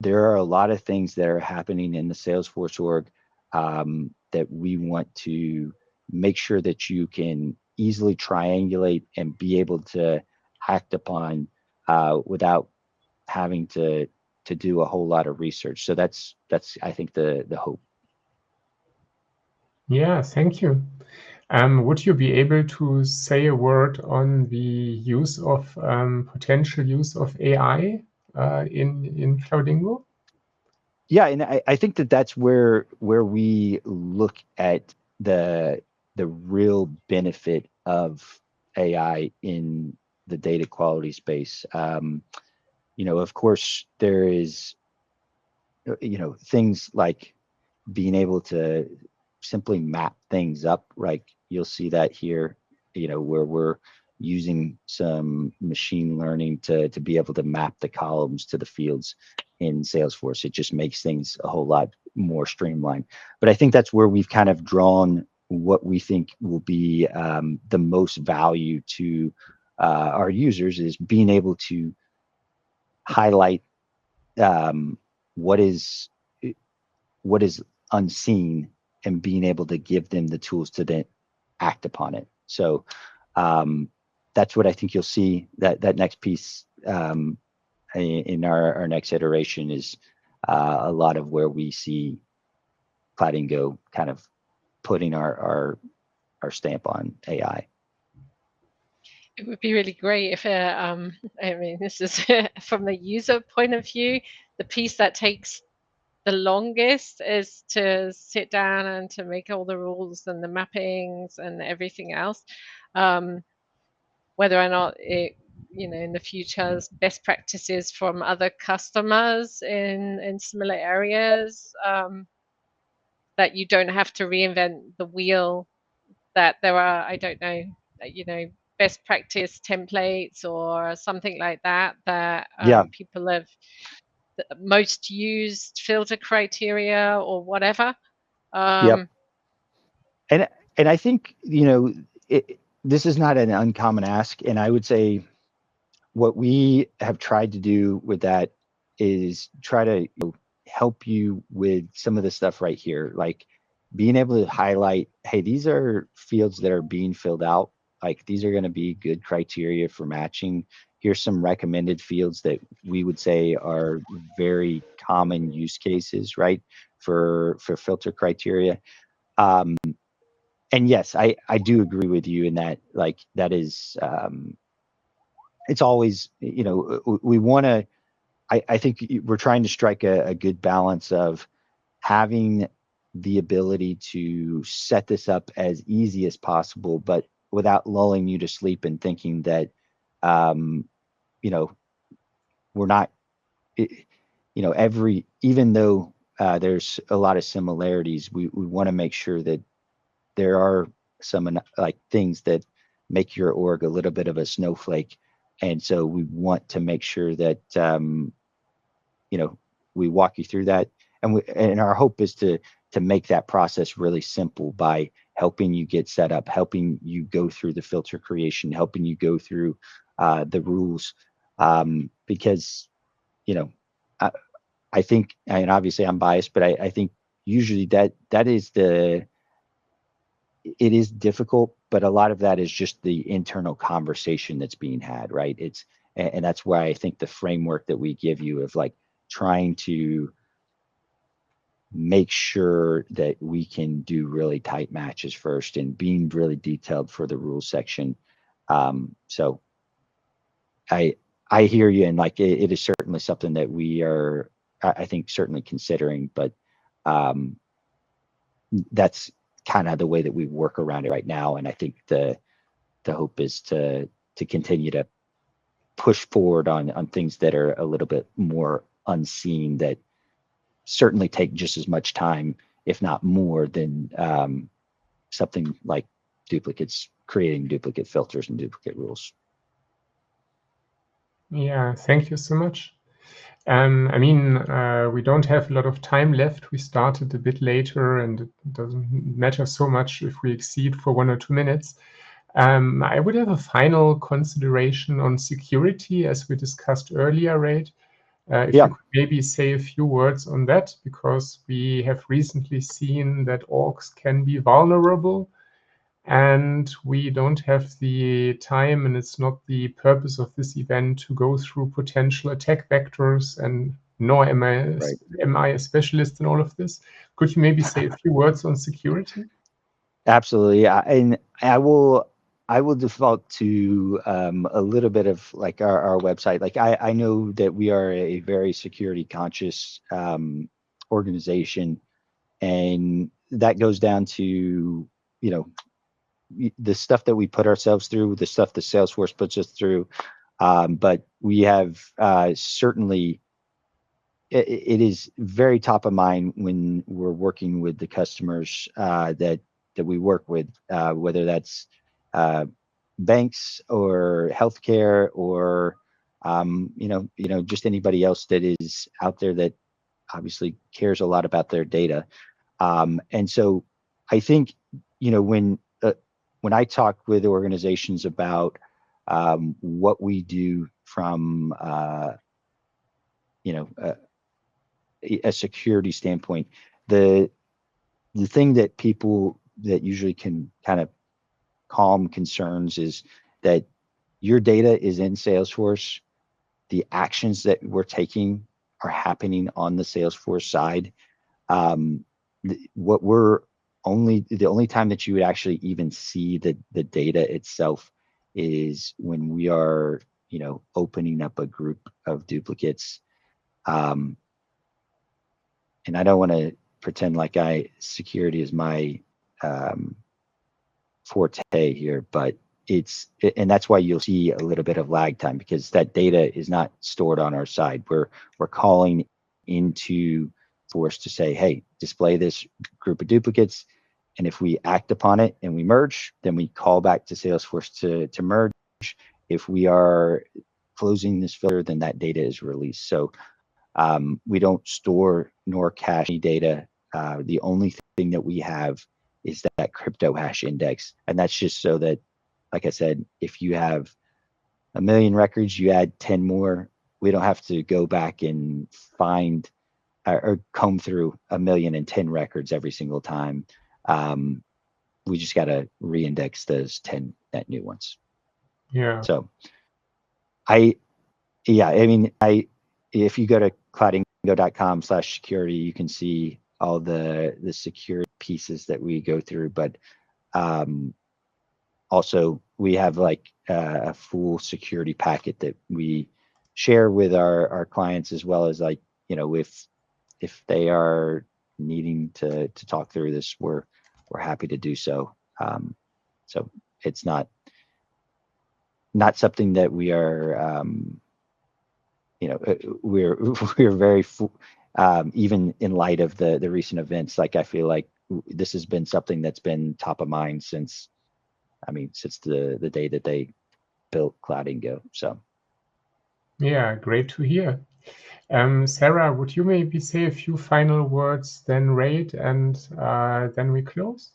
there are a lot of things that are happening in the Salesforce org that we want to make sure that you can easily triangulate and be able to act upon without having to do a whole lot of research. So that's I think the hope. Yeah, thank you. Would you be able to say a word on the use of potential use of AI in Cloudingo? Yeah, and I think that's where we look at the real benefit of AI in the data quality space. Of course, there is, things like being able to simply map things up. Like, you'll see that here, where we're using some machine learning to be able to map the columns to the fields in Salesforce. It just makes things a whole lot more streamlined. But I think that's where we've kind of drawn what we think will be the most value to our users, is being able to highlight what is unseen, and being able to give them the tools to then act upon it. So that's what I think you'll see, that next piece in our next iteration is a lot of where we see Cloudingo kind of putting our stamp on AI. It would be really great if, I mean, this is from the user point of view, the piece that takes the longest is to sit down and to make all the rules and the mappings and everything else. Whether or not it, in the future, best practices from other customers in similar areas, that you don't have to reinvent the wheel, that there are, I don't know, best practice templates or something like that, that Yeah. people have the most used filter criteria or whatever. Yep. And I think, this is not an uncommon ask. And I would say what we have tried to do with that is try to help you with some of the stuff right here, like being able to highlight, hey, these are fields that are being filled out. Like these are going to be good criteria for matching. Here's some recommended fields that we would say are very common use cases, right, for filter criteria. And yes, I do agree with you in that, like, that is, it's always, we want to, I think we're trying to strike a good balance of having the ability to set this up as easy as possible, but without lulling you to sleep and thinking that, we're not, even though there's a lot of similarities, we want to make sure that there are some like things that make your org a little bit of a snowflake. And so we want to make sure that, we walk you through that. And our hope is to make that process really simple by helping you get set up, helping you go through the filter creation, helping you go through the rules. Because, I think, and obviously I'm biased, but I think usually that is it is difficult, but a lot of that is just the internal conversation that's being had, right? And that's why I think the framework that we give you of like trying to make sure that we can do really tight matches first and being really detailed for the rules section. So I hear you, and like it is certainly something that we are, I think, certainly considering, but that's kind of the way that we work around it right now. And I think the hope is to continue to push forward on things that are a little bit more unseen, that certainly take just as much time, if not more, than something like creating duplicate filters and duplicate rules. Yeah, thank you so much. I mean, we don't have a lot of time left. We started a bit later, and it doesn't matter so much if we exceed for 1 or 2 minutes. I would have a final consideration on security, as we discussed earlier, Reid. If you could maybe say a few words on that, because we have recently seen that orgs can be vulnerable, and we don't have the time, and it's not the purpose of this event to go through potential attack vectors, and nor am I a specialist in all of this. Could you maybe say a few words on security? Absolutely. And I will default to a little bit of like our website. Like I know that we are a very security conscious organization, and that goes down to, the stuff that we put ourselves through, the stuff that Salesforce puts us through. But we have certainly, it is very top of mind when we're working with the customers that we work with, whether that's banks or healthcare or just anybody else that is out there that obviously cares a lot about their data. And so I think, when I talk with organizations about what we do from a security standpoint, the thing that people that usually can kind of calm concerns is that your data is in Salesforce. The actions that we're taking are happening on the Salesforce side. The only time that you would actually even see the data itself is when we are, opening up a group of duplicates. And I don't want to pretend like security is my forte here, but and that's why you'll see a little bit of lag time, because that data is not stored on our side. We're calling into Force to say, hey, display this group of duplicates, and if we act upon it and we merge, then we call back to Salesforce to merge. If we are closing this filter, then that data is released. So we don't store nor cache any data. The only thing that we have is that crypto hash index. And that's just so that, like I said, if you have 1 million records, you add 10 more, we don't have to go back and find or comb through 1,010,000 records every single time. We just got to reindex those 10 net new ones. Yeah. So if you go to cloudingo.com/security, you can see all the security pieces that we go through. But also we have like a full security packet that we share with our clients, as well as like, if they are needing to talk through this, we're happy to do so. So it's not something that we are, we're very even in light of the recent events. Like, I feel like this has been something that's been top of mind since the day that they built Cloudingo. So yeah, great to hear. Sarah, would you maybe say a few final words, then Reid, and then we close?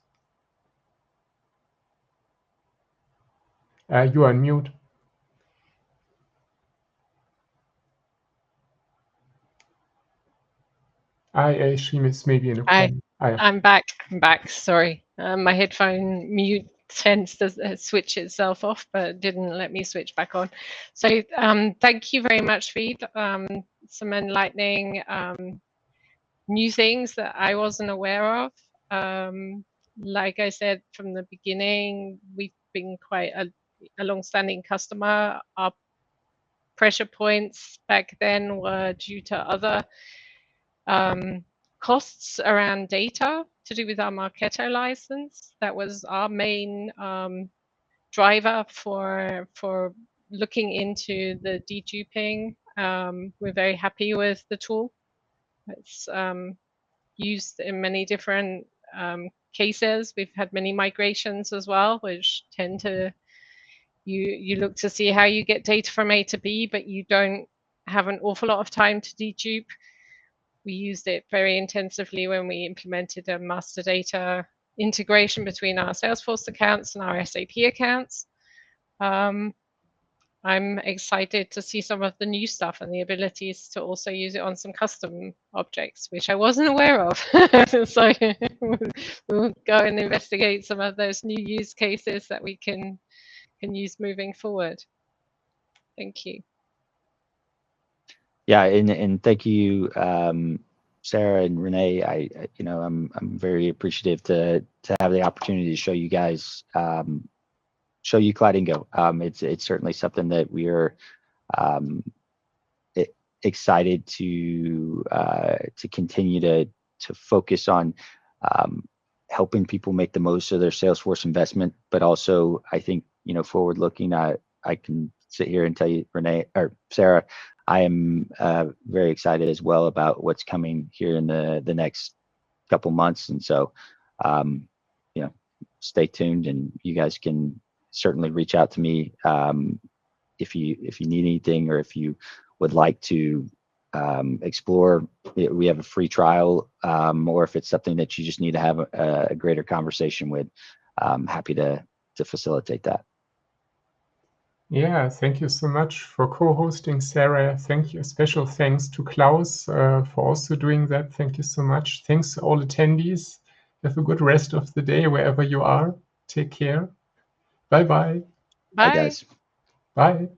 You are on mute. She is maybe in a phone. I'm back. Sorry. My headphone mute tends to switch itself off, but didn't let me switch back on. So thank you very much, Reid. Some enlightening new things that I wasn't aware of. Like I said from the beginning, we've been quite a long-standing customer. Our pressure points back then were due to other costs around data to do with our Marketo license. That was our main driver for looking into the deduping. We're very happy with the tool. It's used in many different cases. We've had many migrations as well, which tend to, you look to see how you get data from A to B, but you don't have an awful lot of time to dedupe. We used it very intensively when we implemented a master data integration between our Salesforce accounts and our SAP accounts. I'm excited to see some of the new stuff and the abilities to also use it on some custom objects, which I wasn't aware of. So we'll go and investigate some of those new use cases that we can use moving forward. Thank you. Yeah, and thank you, Sarah and René. I'm very appreciative to have the opportunity to show you guys, show you Cloudingo. It's certainly something that we are excited to continue to focus on, helping people make the most of their Salesforce investment. But also, I think, forward looking, I can sit here and tell you, René or Sarah, I am very excited as well about what's coming here in the next couple months. And so, stay tuned, and you guys can certainly reach out to me if you need anything, or if you would like to explore. We have a free trial, or if it's something that you just need to have a greater conversation with, I'm happy to facilitate that. Yeah, thank you so much for co-hosting, Sarah. Thank you. Special thanks to Klaus for also doing that. Thank you so much. Thanks to all attendees. Have a good rest of the day wherever you are. Take care. Bye-bye. Bye, Bye, guys. Bye.